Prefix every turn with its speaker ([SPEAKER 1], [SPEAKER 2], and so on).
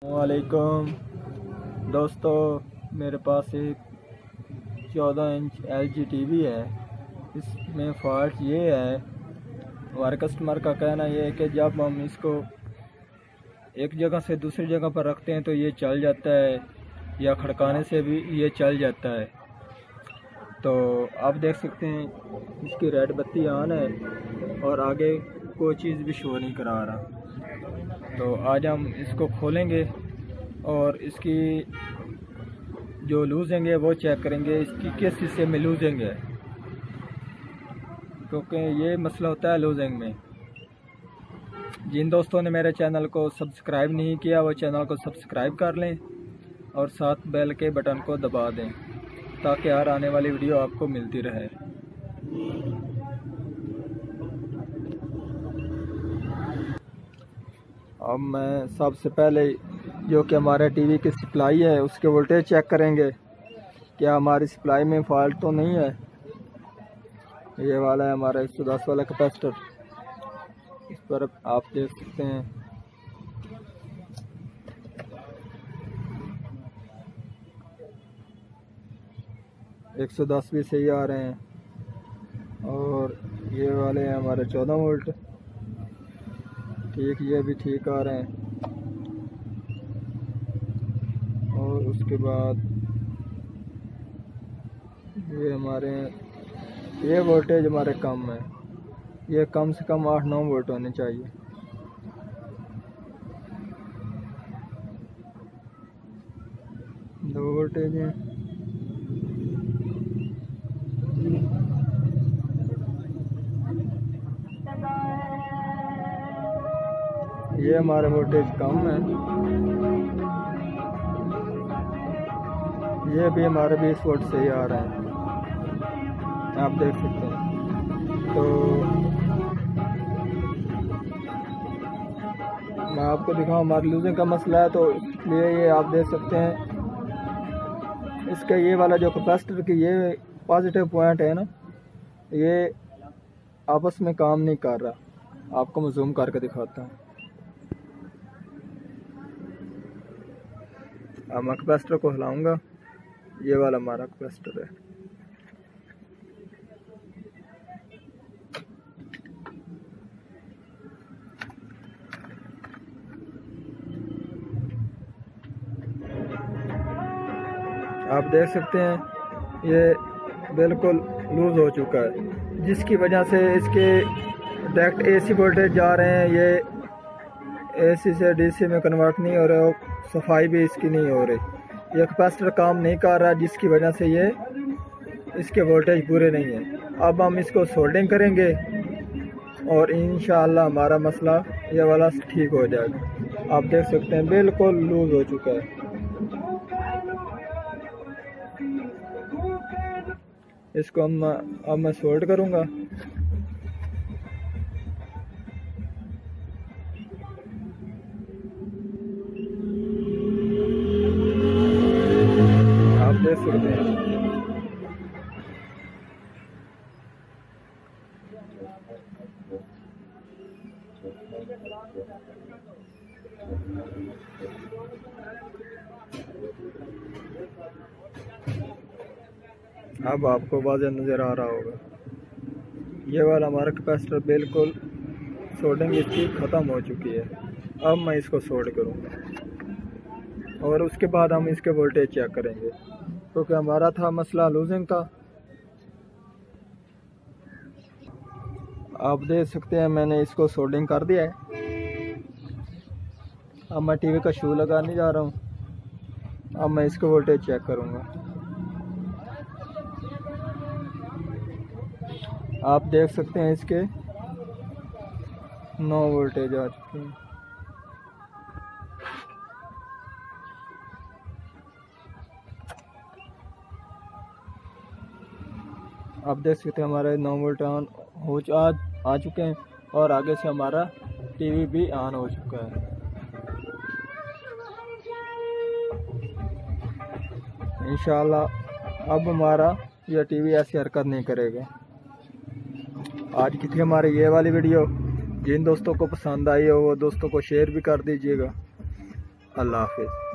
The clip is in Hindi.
[SPEAKER 1] वालेकुम दोस्तों, मेरे पास एक 14 इंच LG टीवी है। इसमें फॉल्ट ये है, हमारे कस्टमर का कहना ये है कि जब हम इसको एक जगह से दूसरी जगह पर रखते हैं तो ये चल जाता है, या खड़काने से भी ये चल जाता है। तो आप देख सकते हैं इसकी रेड बत्ती ऑन है और आगे कोई चीज़ भी शो नहीं करा रहा। तो आज हम इसको खोलेंगे और इसकी जो लूजिंग है वो चेक करेंगे, इसकी किस हिस्से में लूजिंग है, क्योंकि ये मसला होता है लूजिंग में। जिन दोस्तों ने मेरे चैनल को सब्सक्राइब नहीं किया वो चैनल को सब्सक्राइब कर लें और साथ बेल के बटन को दबा दें ताकि हर आने वाली वीडियो आपको मिलती रहे। अब मैं सबसे पहले जो कि हमारे टीवी की सप्लाई है उसके वोल्टेज चेक करेंगे, क्या हमारी सप्लाई में फॉल्ट तो नहीं है। ये वाला है हमारा 110 वाला कैपेसिटर, इस पर आप देख सकते हैं एक 110 भी सही आ रहे हैं। और ये वाले हैं हमारे 14 वोल्ट, ठीक, ये भी ठीक आ रहे हैं। और उसके बाद ये हमारे ये वोल्टेज हमारे कम है, ये कम से कम 8-9 वोल्ट होने चाहिए। दो वोल्टेज हैं। ये हमारे वोल्टेज कम है, ये भी हमारे 20 वोल्ट से ही आ रहे हैं, आप देख सकते हैं। तो मैं आपको दिखाऊं, हमारे लूजिंग का मसला है तो इसलिए ये आप देख सकते हैं इसका ये वाला जो कैपेसिटर की ये पॉजिटिव पॉइंट है ना, ये आपस में काम नहीं कर रहा। आपको मैं जूम करके दिखाता हूँ। अब मैं कैपेसिटर को हिलाऊंगा, ये वाला हमारा कैपेसिटर है। आप देख सकते हैं ये बिल्कुल लूज हो चुका है, जिसकी वजह से इसके डायरेक्ट AC वोल्टेज जा रहे हैं, ये AC से DC में कन्वर्ट नहीं हो रहे, सफाई भी इसकी नहीं हो रही। ये कैपेसिटर काम नहीं कर रहा, जिसकी वजह से ये इसके वोल्टेज पूरे नहीं है। अब हम इसको सोल्डिंग करेंगे और इंशाअल्लाह हमारा मसला ये वाला ठीक हो जाएगा। आप देख सकते हैं बिल्कुल लूज हो चुका है। इसको अब मैं सोल्ड करूँगा। आप देख सकते हैं अब आपको वाज़ेह नज़र आ रहा होगा। ये वाला हमारा कैपेसिटर बिल्कुल सोल्डिंग इसकी ख़त्म हो चुकी है। अब मैं इसको सोल्ड करूँगा और उसके बाद हम इसके वोल्टेज चेक करेंगे, क्योंकि हमारा था मसला लूजिंग का। आप देख सकते हैं मैंने इसको सोल्डिंग कर दिया है। अब मैं टीवी का शू लगाने जा रहा हूँ। अब मैं इसको वोल्टेज चेक करूँगा। आप देख सकते हैं इसके 9 वोल्टेज आ चुके हैं। आप देख सकते हैं हमारे 9 वोल्ट ऑन हो आ चुके हैं और आगे से हमारा टीवी भी ऑन हो चुका है। इंशाअल्लाह अब हमारा यह टीवी ऐसी हरकत नहीं करेगा। आज की थी हमारी ये वाली वीडियो। जिन दोस्तों को पसंद आई हो वो दोस्तों को शेयर भी कर दीजिएगा। अल्लाह हाफिज़।